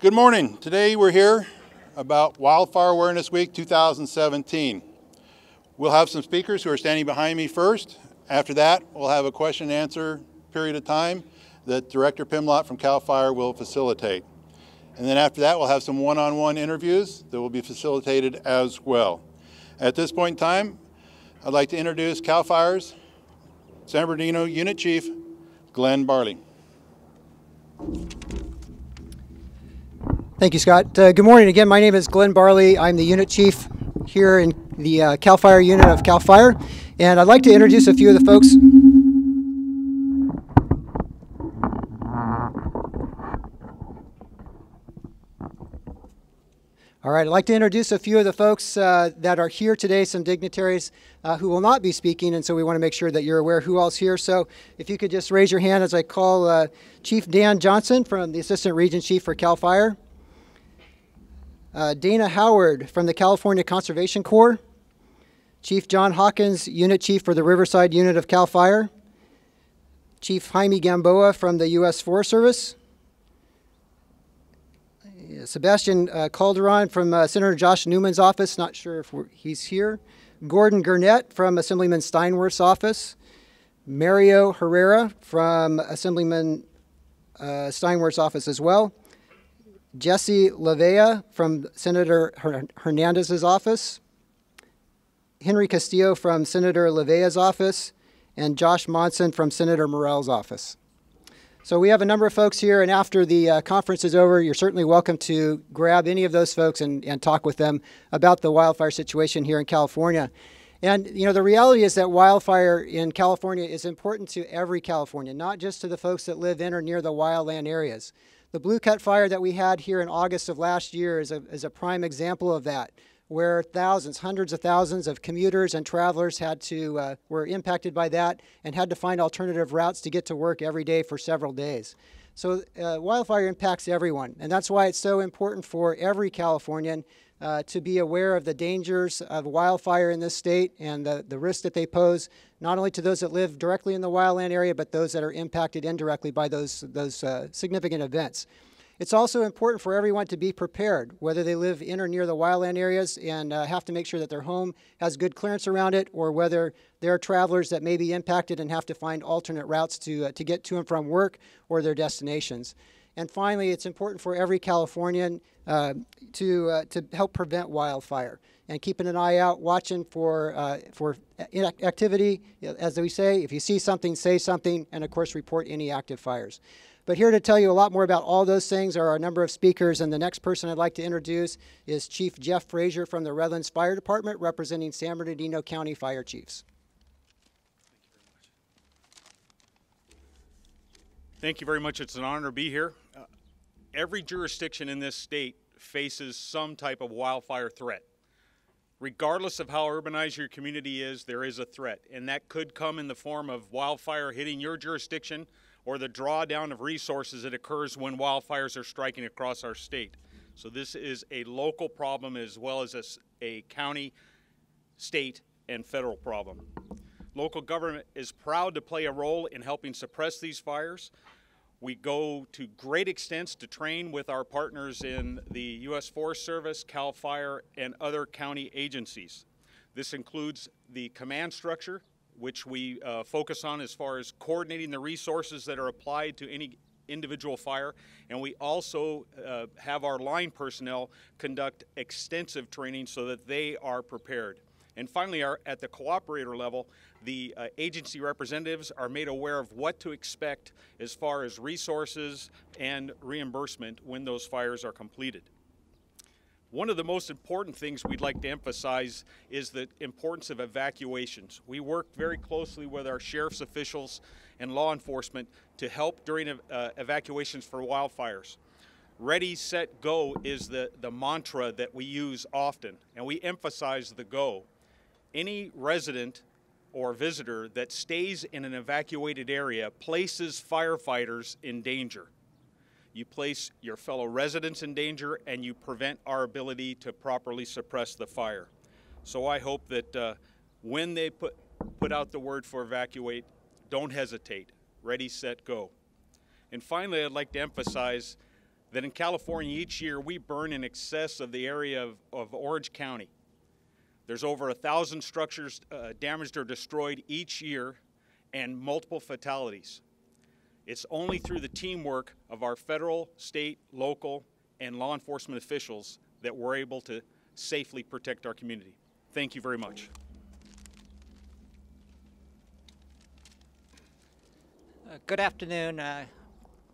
Good morning. Today we're here about Wildfire Awareness Week 2017. We'll have some speakers who are standing behind me first. After that, we'll have a question and answer period of time that Director Pimlott from CAL FIRE will facilitate. And then after that, we'll have some one-on-one interviews that will be facilitated as well. At this point in time, I'd like to introduce CAL FIRE's San Bernardino Unit Chief, Glenn Barley. Thank you, Scott. Good morning again. My name is Glenn Barley. I'm the unit chief here in the CAL FIRE unit of CAL FIRE, and I'd like to introduce a few of the folks. All right, I'd like to introduce a few of the folks that are here today, some dignitaries who will not be speaking, and so we want to make sure that you're aware who else here. So if you could just raise your hand as I call Chief Dan Johnson, from the Assistant Region Chief for CAL FIRE. Dana Howard from the California Conservation Corps. Chief John Hawkins, Unit Chief for the Riverside Unit of CAL FIRE. Chief Jaime Gamboa from the U.S. Forest Service. Sebastian Calderon from Senator Josh Newman's office, not sure if he's here. Gordon Gurnett from Assemblyman Steinworth's office. Mario Herrera from Assemblyman Steinworth's office as well. Jesse Lavea from Senator Hernandez's office. Henry Castillo from Senator Lavea's office. And Josh Monson from Senator Morell's office. So we have a number of folks here, and after the conference is over, you're certainly welcome to grab any of those folks and talk with them about the wildfire situation here in California. And you know, the reality is that wildfire in California is important to every Californian, not just to the folks that live in or near the wildland areas. The Blue Cut fire that we had here in August of last year is a prime example of that, where thousands, hundreds of thousands of commuters and travelers were impacted by that and had to find alternative routes to get to work every day for several days. So wildfire impacts everyone, and that's why it's so important for every Californian to be aware of the dangers of wildfire in this state and the risks that they pose, not only to those that live directly in the wildland area, but those that are impacted indirectly by those significant events. It's also important for everyone to be prepared, whether they live in or near the wildland areas and have to make sure that their home has good clearance around it, or whether there are travelers that may be impacted and have to find alternate routes to get to and from work or their destinations. And finally, it's important for every Californian to help prevent wildfire and keeping an eye out, watching for activity. As we say, if you see something, say something, and of course report any active fires. But here to tell you a lot more about all those things are a number of speakers, and the next person I'd like to introduce is Chief Jeff Frazier from the Redlands Fire Department, representing San Bernardino County Fire Chiefs. Thank you very much. It's an honor to be here. Every jurisdiction in this state faces some type of wildfire threat. Regardless of how urbanized your community is, there is a threat, and that could come in the form of wildfire hitting your jurisdiction or the drawdown of resources that occurs when wildfires are striking across our state. So this is a local problem as well as a county, state, and federal problem. Local government is proud to play a role in helping suppress these fires. We go to great extents to train with our partners in the U.S. Forest Service, CAL FIRE, and other county agencies. This includes the command structure, which we focus on as far as coordinating the resources that are applied to any individual fire. And we also have our line personnel conduct extensive training so that they are prepared. And finally, at the cooperator level, the agency representatives are made aware of what to expect as far as resources and reimbursement when those fires are completed. One of the most important things we'd like to emphasize is the importance of evacuations. We work very closely with our sheriff's officials and law enforcement to help during evacuations for wildfires. Ready, set, go is the mantra that we use often, and we emphasize the go. Any resident or visitor that stays in an evacuated area places firefighters in danger. You place your fellow residents in danger, and you prevent our ability to properly suppress the fire. So I hope that when they put out the word for evacuate, don't hesitate. Ready, set, go. And finally, I'd like to emphasize that in California each year we burn in excess of the area of Orange County. There's over 1,000 structures damaged or destroyed each year and multiple fatalities. It's only through the teamwork of our federal, state, local, and law enforcement officials that we're able to safely protect our community. Thank you very much. Good afternoon.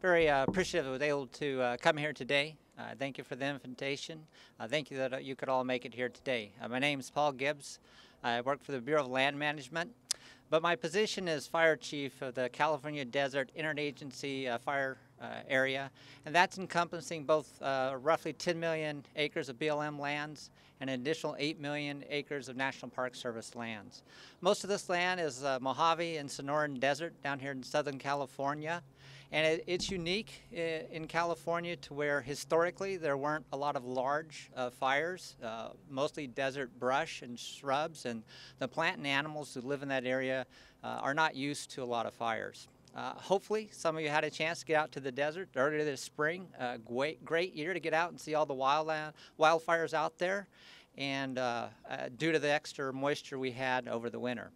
Very appreciative I was able to come here today. Thank you for the invitation. Thank you that you could all make it here today. My name is Paul Gibbs. I work for the Bureau of Land Management, but my position is Fire Chief of the California Desert Interagency Fire Area, and that's encompassing both roughly 10 million acres of BLM lands and an additional 8 million acres of National Park Service lands. Most of this land is Mojave and Sonoran Desert down here in Southern California. And it's unique in California to where historically there weren't a lot of large fires, mostly desert brush and shrubs, and the plant and animals who live in that area are not used to a lot of fires. Hopefully some of you had a chance to get out to the desert earlier this spring. Great year to get out and see all the wildfires out there, and due to the extra moisture we had over the winter.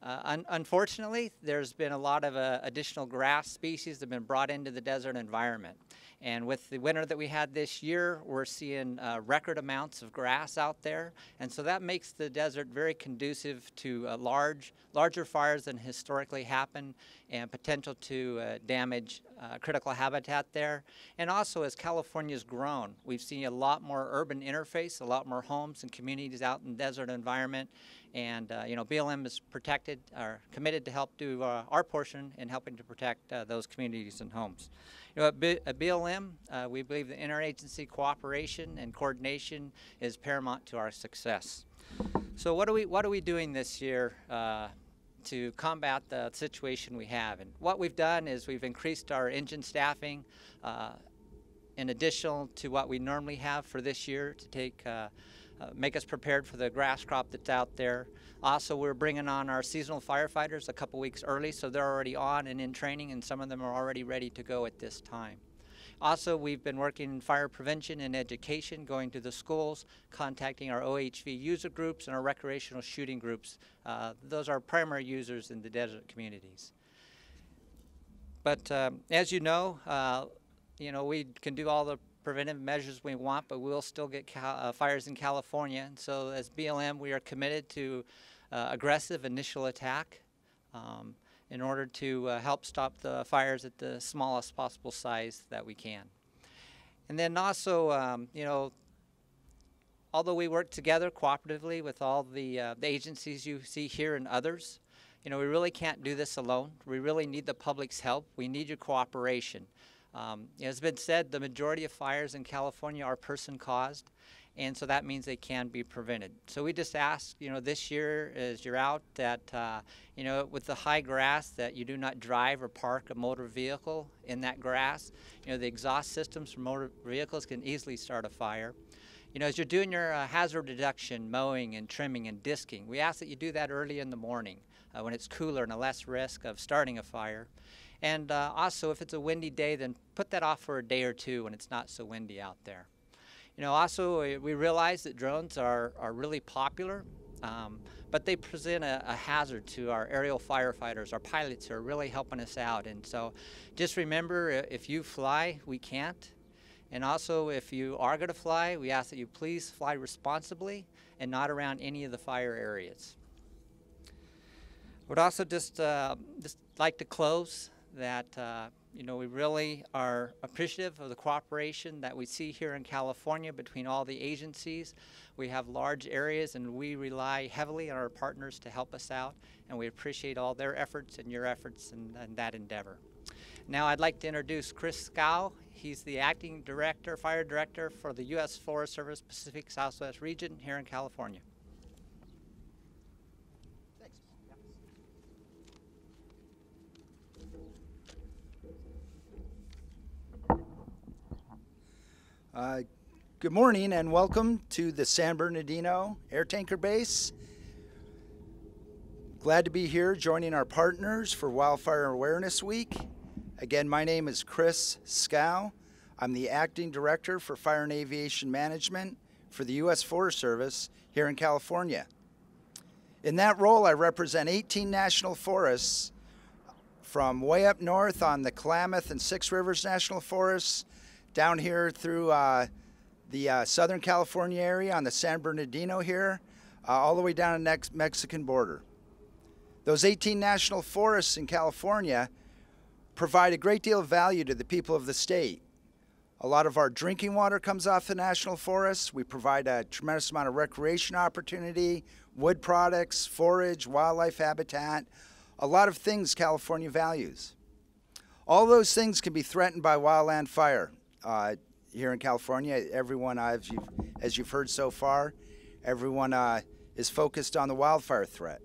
Unfortunately, there's been a lot of additional grass species that have been brought into the desert environment. And with the winter that we had this year, we're seeing record amounts of grass out there. And so that makes the desert very conducive to larger fires than historically happen, and potential to damage critical habitat there. And also, as California's grown, we've seen a lot more urban interface, a lot more homes and communities out in the desert environment. And BLM is committed to help do our portion in helping to protect those communities and homes. At BLM, we believe the interagency cooperation and coordination is paramount to our success. So what are we doing this year to combat the situation we have? And what we've done is we've increased our engine staffing in addition to what we normally have for this year to make us prepared for the grass crop that's out there. Also, we're bringing on our seasonal firefighters a couple weeks early, so they're already on and in training, and some of them are already ready to go at this time. Also, we've been working in fire prevention and education, going to the schools, contacting our OHV user groups and our recreational shooting groups. Those are primary users in the desert communities. But as you know, we can do all the preventive measures we want, but we'll still get fires in California. And so as BLM, we are committed to aggressive initial attack in order to help stop the fires at the smallest possible size that we can. And then also, although we work together cooperatively with all the agencies you see here and others, we really can't do this alone. We really need the public's help. We need your cooperation. It's been said the majority of fires in California are person-caused, and so that means they can be prevented. So we just ask, this year as you're out that, with the high grass, that you do not drive or park a motor vehicle in that grass. The exhaust systems from motor vehicles can easily start a fire. As you're doing your hazard reduction, mowing and trimming and disking, we ask that you do that early in the morning when it's cooler and a less risk of starting a fire. And also, if it's a windy day, then put that off for a day or two when it's not so windy out there. Also, we realize that drones are really popular, but they present a hazard to our aerial firefighters, our pilots who are really helping us out. And so just remember, if you fly, we can't. And also, if you are going to fly, we ask that you please fly responsibly and not around any of the fire areas. Would also just like to close that we really are appreciative of the cooperation that we see here in California between all the agencies. We have large areas, and we rely heavily on our partners to help us out, and we appreciate all their efforts and your efforts in that endeavor. Now I'd like to introduce Chris Scow. He's the Acting Director, Fire Director for the U.S. Forest Service Pacific Southwest region here in California. Good morning and welcome to the San Bernardino Air Tanker Base. Glad to be here joining our partners for Wildfire Awareness Week. Again, my name is Chris Scow. I'm the Acting Director for Fire and Aviation Management for the U.S. Forest Service here in California. In that role, I represent 18 national forests from way up north on the Klamath and Six Rivers National Forests, down here through the Southern California area on the San Bernardino here, all the way down to the Mexican border. Those 18 national forests in California provide a great deal of value to the people of the state. A lot of our drinking water comes off the national forests. We provide a tremendous amount of recreation opportunity, wood products, forage, wildlife habitat, a lot of things California values. All those things can be threatened by wildland fire here in California. Everyone, as you've heard so far, everyone is focused on the wildfire threat.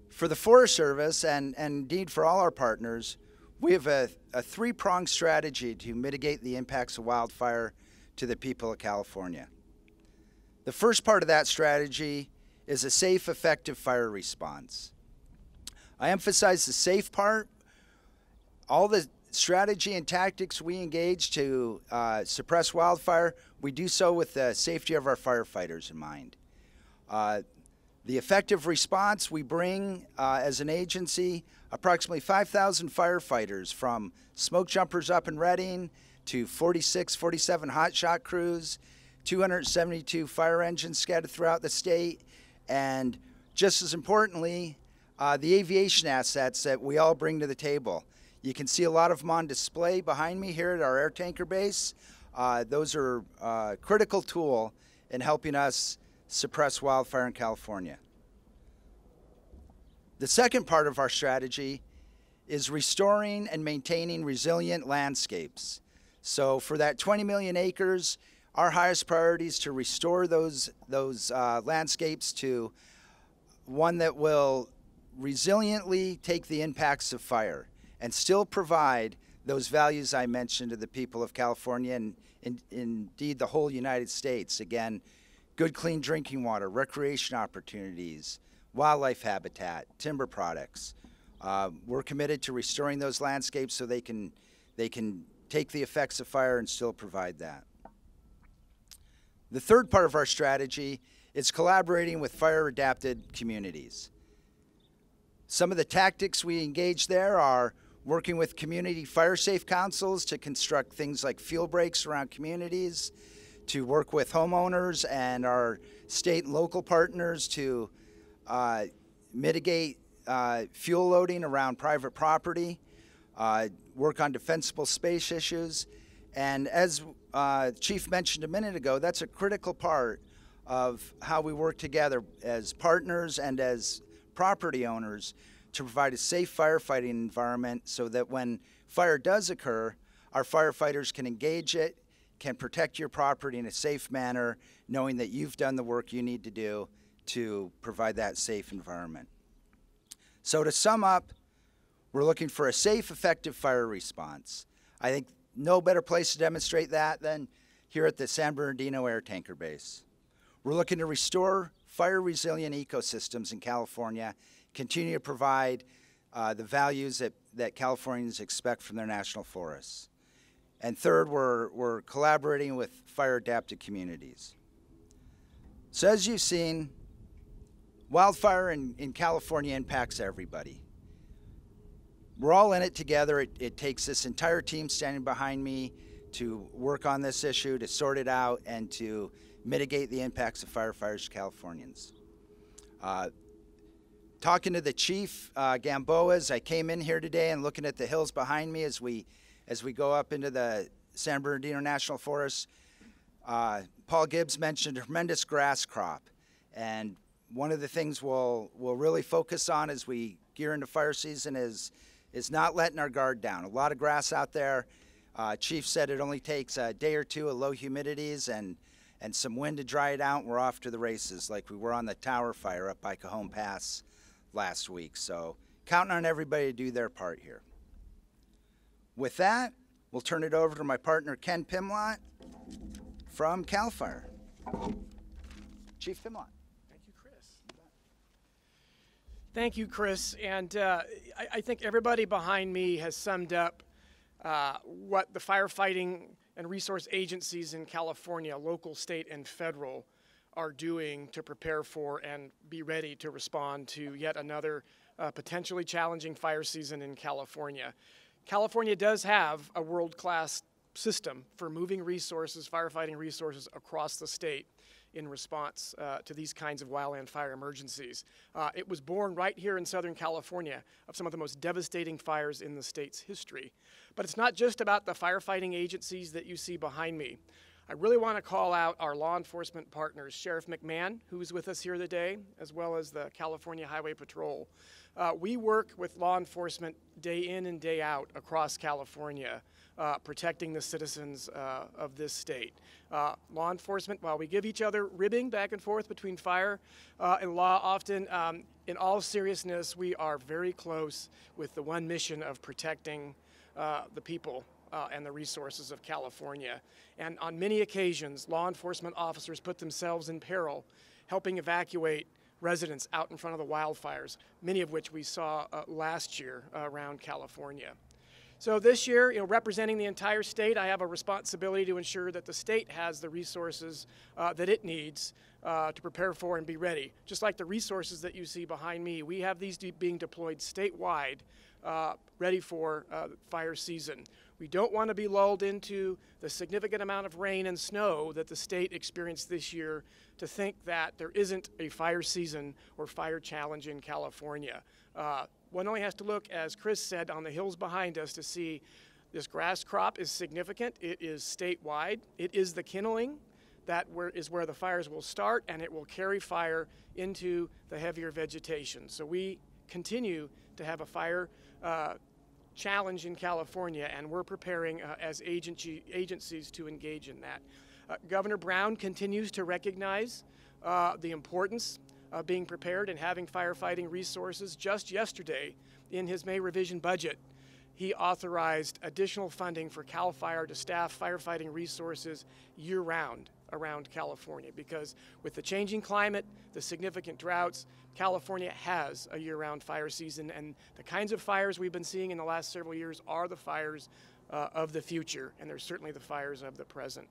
For the Forest Service, and indeed for all our partners, we have a three-pronged strategy to mitigate the impacts of wildfire to the people of California. The first part of that strategy is a safe, effective fire response. I emphasize the safe part. All the strategy and tactics we engage to suppress wildfire, we do so with the safety of our firefighters in mind. The effective response, we bring as an agency approximately 5,000 firefighters, from smoke jumpers up in Redding to 47 hotshot crews, 272 fire engines scattered throughout the state, and just as importantly, the aviation assets that we all bring to the table. You can see a lot of them on display behind me here at our air tanker base. Those are a critical tool in helping us suppress wildfire in California. The second part of our strategy is restoring and maintaining resilient landscapes. So for that 20 million acres, our highest priority is to restore those landscapes to one that will resiliently take the impacts of fire and still provide those values I mentioned to the people of California and indeed the whole United States. Again, good, clean drinking water, recreation opportunities, wildlife habitat, timber products. We're committed to restoring those landscapes so they can take the effects of fire and still provide that. The third part of our strategy is collaborating with fire-adapted communities. Some of the tactics we engage there are working with community fire-safe councils to construct things like fuel breaks around communities, to work with homeowners and our state and local partners to mitigate fuel loading around private property, work on defensible space issues. And as Chief mentioned a minute ago, that's a critical part of how we work together as partners and as property owners to provide a safe firefighting environment so that when fire does occur, our firefighters can engage it, can protect your property in a safe manner, knowing that you've done the work you need to do to provide that safe environment. So to sum up, we're looking for a safe, effective fire response. I think no better place to demonstrate that than here at the San Bernardino Air Tanker Base. We're looking to restore fire-resilient ecosystems in California, continue to provide the values that Californians expect from their national forests. And third, we're collaborating with fire-adapted communities. So as you've seen, wildfire in California impacts everybody. We're all in it together. It takes this entire team standing behind me to work on this issue, to sort it out, and to mitigate the impacts of firefighters to Californians. Talking to the chief, Gamboa's, I came in here today and looking at the hills behind me as we go up into the San Bernardino National Forest. Paul Gibbs mentioned a tremendous grass crop, and one of the things we'll really focus on as we gear into fire season is not letting our guard down. A lot of grass out there. Chief said it only takes a day or two of low humidities and some wind to dry it out, and we're off to the races, like we were on the tower fire up by Cajon Pass last week. So counting on everybody to do their part here. With that, we'll turn it over to my partner, Ken Pimlott from CAL FIRE. Chief Pimlott. Thank you, Chris. Thank you, Chris. And I think everybody behind me has summed up what the firefighting and resource agencies in California, local, state, and federal, are doing to prepare for and be ready to respond to yet another potentially challenging fire season in California. California does have a world-class system for moving resources, firefighting resources across the state in response to these kinds of wildland fire emergencies. It was born right here in Southern California of some of the most devastating fires in the state's history. But it's not just about the firefighting agencies that you see behind me. I really want to call out our law enforcement partners, Sheriff McMahon, who's with us here today, as well as the California Highway Patrol. We work with law enforcement day in and day out across California, protecting the citizens of this state. Law enforcement, while we give each other ribbing back and forth between fire and law, often, in all seriousness, we are very close with the one mission of protecting the people and the resources of California. And on many occasions, law enforcement officers put themselves in peril, helping evacuate residents out in front of the wildfires, many of which we saw last year around California. So this year, representing the entire state, I have a responsibility to ensure that the state has the resources that it needs to prepare for and be ready. Just like the resources that you see behind me, we have these being deployed statewide, ready for fire season. We don't want to be lulled into the significant amount of rain and snow that the state experienced this year to think that there isn't a fire season or fire challenge in California. One only has to look, as Chris said, on the hills behind us to see this grass crop is significant. It is statewide. It is the kindling that is where the fires will start, and it will carry fire into the heavier vegetation. So we continue to have a fire challenge in California, and we're preparing as agencies to engage in that. Governor Brown continues to recognize the importance of being prepared and having firefighting resources. Just yesterday, in his May revision budget, he authorized additional funding for CAL FIRE to staff firefighting resources year-round around California, because with the changing climate, the significant droughts, California has a year-round fire season, and the kinds of fires we've been seeing in the last several years are the fires of the future, and they're certainly the fires of the present.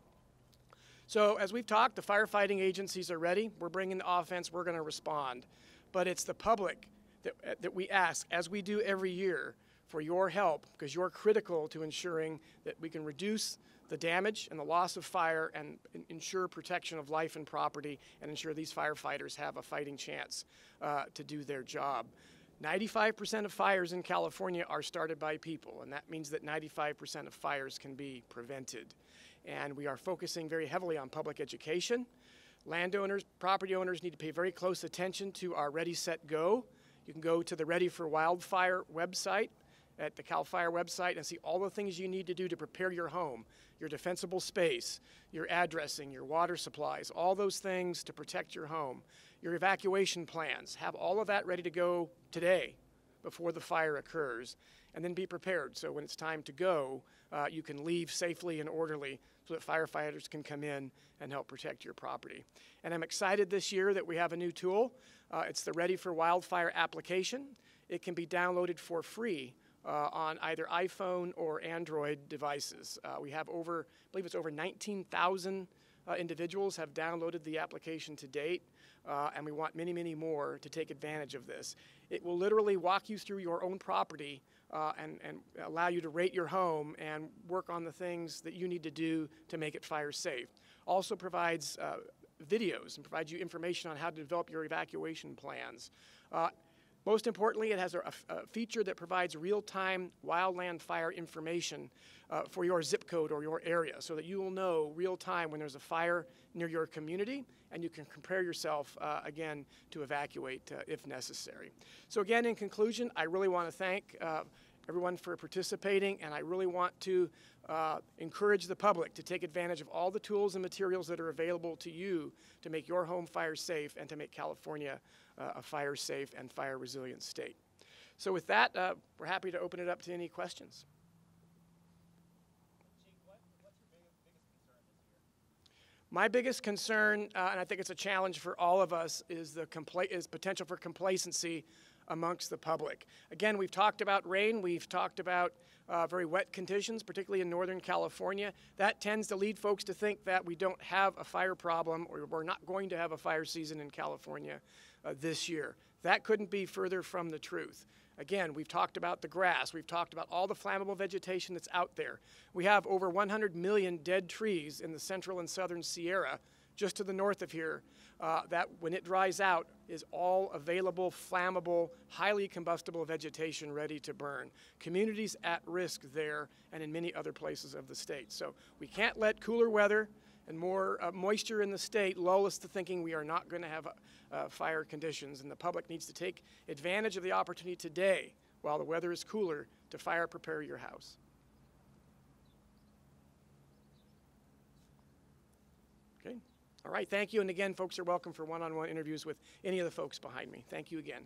So as we've talked, the firefighting agencies are ready. We're bringing the offense. We're going to respond. But it's the public that we ask, as we do every year, for your help, because you're critical to ensuring that we can reduce the damage and the loss of fire and ensure protection of life and property and ensure these firefighters have a fighting chance to do their job. 95% of fires in California are started by people, and that means that 95% of fires can be prevented. And we are focusing very heavily on public education. Landowners, property owners need to pay very close attention to our Ready, Set, Go. You can go to the Ready for Wildfire website at the CAL FIRE website and see all the things you need to do to prepare your home, your defensible space, your addressing, your water supplies, all those things to protect your home, your evacuation plans. Have all of that ready to go today before the fire occurs, and then be prepared so when it's time to go, you can leave safely and orderly so that firefighters can come in and help protect your property. And I'm excited this year that we have a new tool. It's the Ready for Wildfire application. It can be downloaded for free on either iPhone or Android devices. We have I believe it's over 19,000 individuals have downloaded the application to date, and we want many, many more to take advantage of this. It will literally walk you through your own property and allow you to rate your home and work on the things that you need to do to make it fire safe. Also provides videos and provides you information on how to develop your evacuation plans. Most importantly, it has a feature that provides real-time wildland fire information for your zip code or your area, so that you will know real-time when there's a fire near your community, and you can prepare yourself, again, to evacuate if necessary. So again, in conclusion, I really want to thank everyone for participating, and I really want to encourage the public to take advantage of all the tools and materials that are available to you to make your home fire safe and to make California a fire safe and fire resilient state. So with that, we're happy to open it up to any questions. My biggest concern, and I think it's a challenge for all of us, is the potential for complacency amongst the public. Again, we've talked about rain, we've talked about very wet conditions, particularly in Northern California. That tends to lead folks to think that we don't have a fire problem, or we're not going to have a fire season in California this year. That couldn't be further from the truth. Again, we've talked about the grass. We've talked about all the flammable vegetation that's out there. We have over 100 million dead trees in the central and southern Sierra, just to the north of here, that when it dries out is all available, flammable, highly combustible vegetation ready to burn. Communities at risk there and in many other places of the state. So we can't let cooler weather and more moisture in the state lull us to thinking we are not going to have fire conditions, and the public needs to take advantage of the opportunity today while the weather is cooler to fire prepare your house. Okay. All right, thank you. And again, folks are welcome for one-on-one interviews with any of the folks behind me. Thank you again.